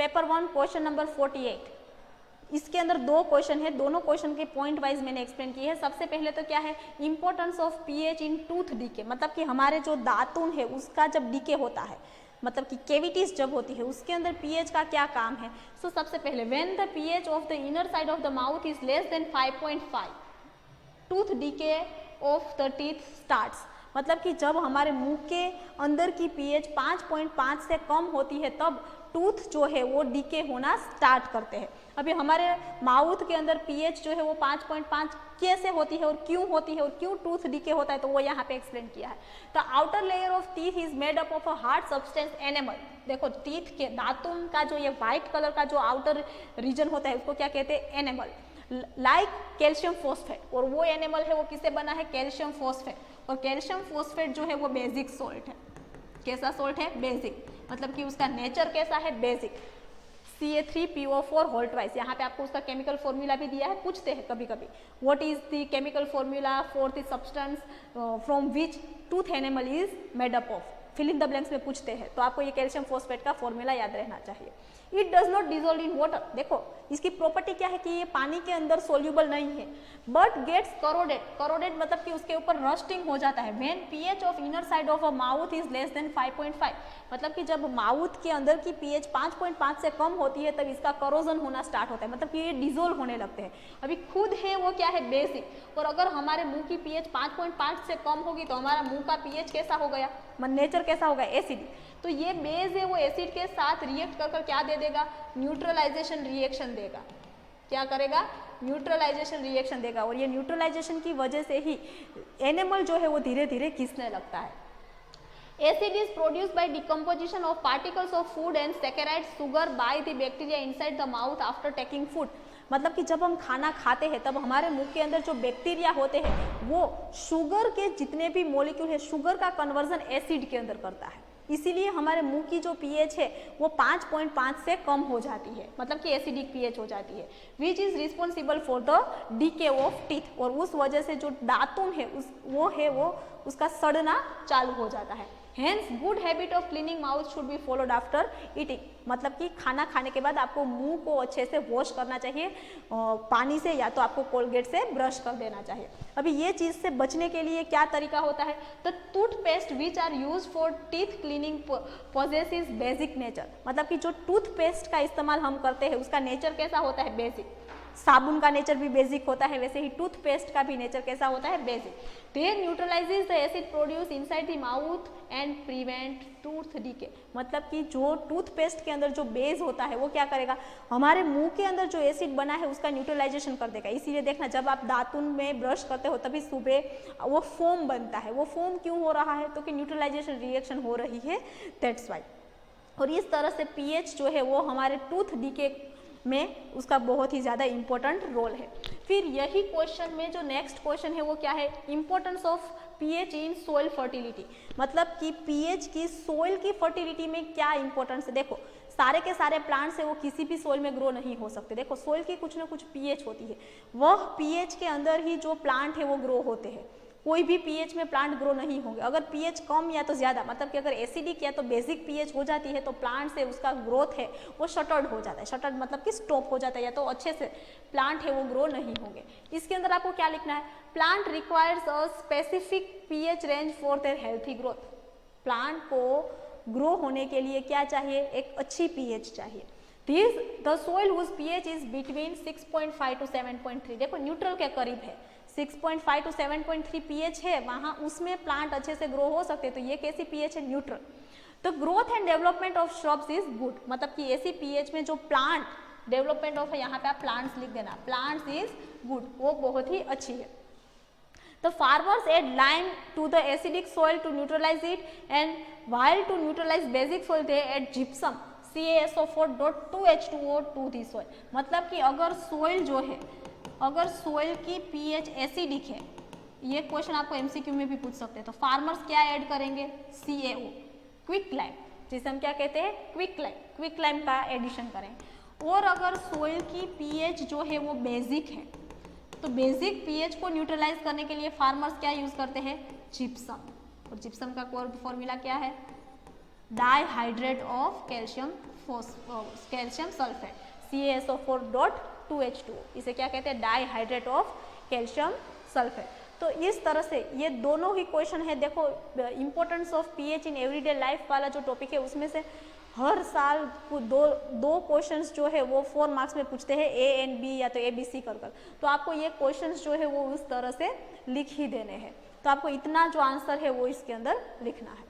Paper 1 question number 48। इसके अंदर 2 question है, दोनों क्वेश्चन के पॉइंट वाइज मैंने एक्सप्लेन किए हैं। सबसे पहले तो क्या है, importance of pH in tooth decay, मतलब कि हमारे जो दातुन है उसका जब डीके होता है, मतलब कि कैविटीज जब होती है उसके अंदर पीएच का क्या काम है। सो सबसे पहले when the pH of the inner side of the mouth is less than 5.5 tooth decay of the teeth starts, मतलब कि जब हमारे मुंह के अंदर की पीएच 5.5 से कम होती है तब टूथ जो है वो डीके होना स्टार्ट करते हैं। अभी हमारे माउथ के अंदर पीएच जो है वो 5.5 कैसे होती है और क्यों होती है और क्यों टूथ डीके होता है, तो वो यहाँ पे एक्सप्लेन किया है। The outer layer of teeth is made up of a hard substance enamel. देखो टीथ के दातुन का जो ये व्हाइट कलर का जो आउटर रीजन होता है उसको क्या कहते हैं, एनेमल, लाइक कैल्शियम फॉस्फेट। और वो एनिमल है वो किससे बना है, कैल्शियम फॉस्फेट। और कैल्शियम फॉस्फेट जो है वो बेसिक सॉल्ट है। कैसा सॉल्ट है, बेसिक, मतलब कि उसका नेचर कैसा है, बेसिक। Ca3PO4 होल ट्वाइस, यहाँ पे आपको उसका केमिकल फॉर्मूला भी दिया है, पूछते हैं कभी कभी, what is the chemical formula for the substance from which tooth enamel is made up of, fill in the blanks में पूछते हैं, तो आपको ये कैल्शियम फॉस्फेट का फॉर्मूला याद रहना चाहिए। It does not dissolve in water, देखो इसकी प्रॉपर्टी क्या है कि ये पानी के अंदर सोल्यूबल नहीं है, बट गेट्स करोडेड। करोडेड मतलब कि उसके ऊपर रस्टिंग हो जाता है। When pH of inner side of a mouth is less than 5.5, मतलब कि जब माउथ के अंदर की पीएच 5.5 से कम होती है तब इसका करोजन होना स्टार्ट होता है, मतलब कि ये डिजोल्व होने लगते हैं। अभी खुद है वो क्या है, बेसिक, और अगर हमारे मुंह की पीएच 5.5 से कम होगी तो हमारा मुंह का पीएच कैसा हो गया, नेचर कैसा होगा, एसिडिक। तो ये बेस है वो एसिड के साथ रिएक्ट कर क्या दे देगा, न्यूट्रलाइजेशन रिएक्शन देगा। क्या करेगा, न्यूट्रलाइजेशन रिएक्शन देगा, और ये न्यूट्रलाइजेशन की वजह से ही एनिमल जो है वो धीरे धीरे घिसने लगता है। Acid is produced by decomposition of particles of food and saccharide sugar by the bacteria inside the mouth after taking food, मतलब कि जब हम खाना खाते हैं तब हमारे मुंह के अंदर जो बैक्टीरिया होते हैं वो शुगर के जितने भी मॉलिक्यूल है, शुगर का कन्वर्जन एसिड के अंदर करता है, इसीलिए हमारे मुंह की जो पीएच है वो 5.5 से कम हो जाती है, मतलब कि एसिडिक पीएच हो जाती है, which is responsible for the DK of teeth, और उस वजह से जो दातुन है वो उसका सड़ना चालू हो जाता है। Hence, good habit of cleaning mouth should be followed after eating, मतलब कि खाना खाने के बाद आपको मुंह को अच्छे से वॉश करना चाहिए पानी से, या तो आपको कोलगेट से ब्रश कर देना चाहिए। अभी ये चीज़ से बचने के लिए क्या तरीका होता है, तो toothpaste which are use for teeth cleaning possesses basic nature, मतलब कि जो टूथपेस्ट का इस्तेमाल हम करते हैं उसका नेचर कैसा होता है, बेसिक। साबुन का नेचर भी बेसिक होता है, वैसे ही टूथपेस्ट का भी नेचर कैसा होता है, basic. They न्यूट्रलाइजेज the acid produce inside the mouth and prevent tooth decay, मतलब कि जो टूथपेस्ट के अंदर जो बेस होता है वो क्या करेगा, हमारे मुंह के अंदर जो एसिड बना है उसका न्यूट्रलाइजेशन कर देगा। इसीलिए देखना जब आप दातुन में ब्रश करते हो तभी सुबह वो फोम बनता है, वो फोम क्यों हो रहा है, तो कि न्यूट्रलाइजेशन रिएक्शन हो रही है, दैट्स वाई। और इस तरह से पीएच जो है वो हमारे टूथ डीके में उसका बहुत ही ज़्यादा इंपॉर्टेंट रोल है। फिर यही क्वेश्चन में जो नेक्स्ट क्वेश्चन है वो क्या है, importance of pH in soil fertility, मतलब कि पीएच की सोइल की फर्टिलिटी में क्या इंपॉर्टेंस है। देखो सारे के सारे प्लांट्स है वो किसी भी सोइल में ग्रो नहीं हो सकते, देखो सोइल की कुछ ना कुछ पीएच होती है, वह पीएच के अंदर ही जो प्लांट है वो ग्रो होते हैं, कोई भी पीएच में प्लांट ग्रो नहीं होंगे। अगर पीएच कम या तो ज़्यादा, मतलब कि अगर एसिडिक या तो बेसिक पीएच हो जाती है तो प्लांट से उसका ग्रोथ है वो शटर्ड हो जाता है, शटर्ड मतलब कि स्टॉप हो जाता है, या तो अच्छे से प्लांट है वो ग्रो नहीं होंगे। इसके अंदर आपको क्या लिखना है, plant requires a specific pH range for their healthy growth, plant को ग्रो होने के लिए क्या चाहिए, एक अच्छी पीएच चाहिए। The soil whose pH is between 6.5 to 7.3, देखो न्यूट्रल के करीब है, 6.5 to 7.3 पीएच है, वहाँ उसमें प्लांट अच्छे से ग्रो हो सकते हैं, तो ये कैसी पीएच है, न्यूट्रल। तो growth and development of shrubs is good, मतलब कि ऐसी पीएच में जो प्लांट डेवलपमेंट ऑफ, यहाँ पे आप प्लांट्स लिख देना, प्लांट्स इज गुड, वो बहुत ही अच्छी है। The farmers add lime to the acidic soil to neutralize it, and while to neutralize basic soil they add gypsum CaSO4.2H2O to the soil, मतलब कि अगर सोइल जो है, अगर सोइल की पीएच एसिडिक है, ये क्वेश्चन आपको एमसीक्यू में भी पूछ सकते हैं, तो फार्मर्स क्या ऐड करेंगे, CaO, क्विक लाइम, जिसे हम क्या कहते हैं, क्विक लाइम का एडिशन करें। और अगर सोइल की पीएच जो है वो बेसिक है, तो बेसिक पीएच को न्यूट्रलाइज करने के लिए फार्मर्स क्या यूज करते हैं, जिप्सम, और जिप्सम का फॉर्मूला क्या है, dihydrate of calcium sulphate CaSO4.2H2, इसे क्या कहते हैं, डाइहाइड्रेट ऑफ कैल्शियम सल्फेट। तो इस तरह से ये दोनों ही क्वेश्चन है। देखो importance of pH in everyday life वाला जो टॉपिक है उसमें से हर साल दो क्वेश्चंस जो है वो 4 मार्क्स में पूछते हैं, A एंड B या तो ABC कर कर। तो आपको ये क्वेश्चंस जो है वो उस तरह से लिख ही देने हैं। तो आपको इतना जो आंसर है वो इसके अंदर लिखना है।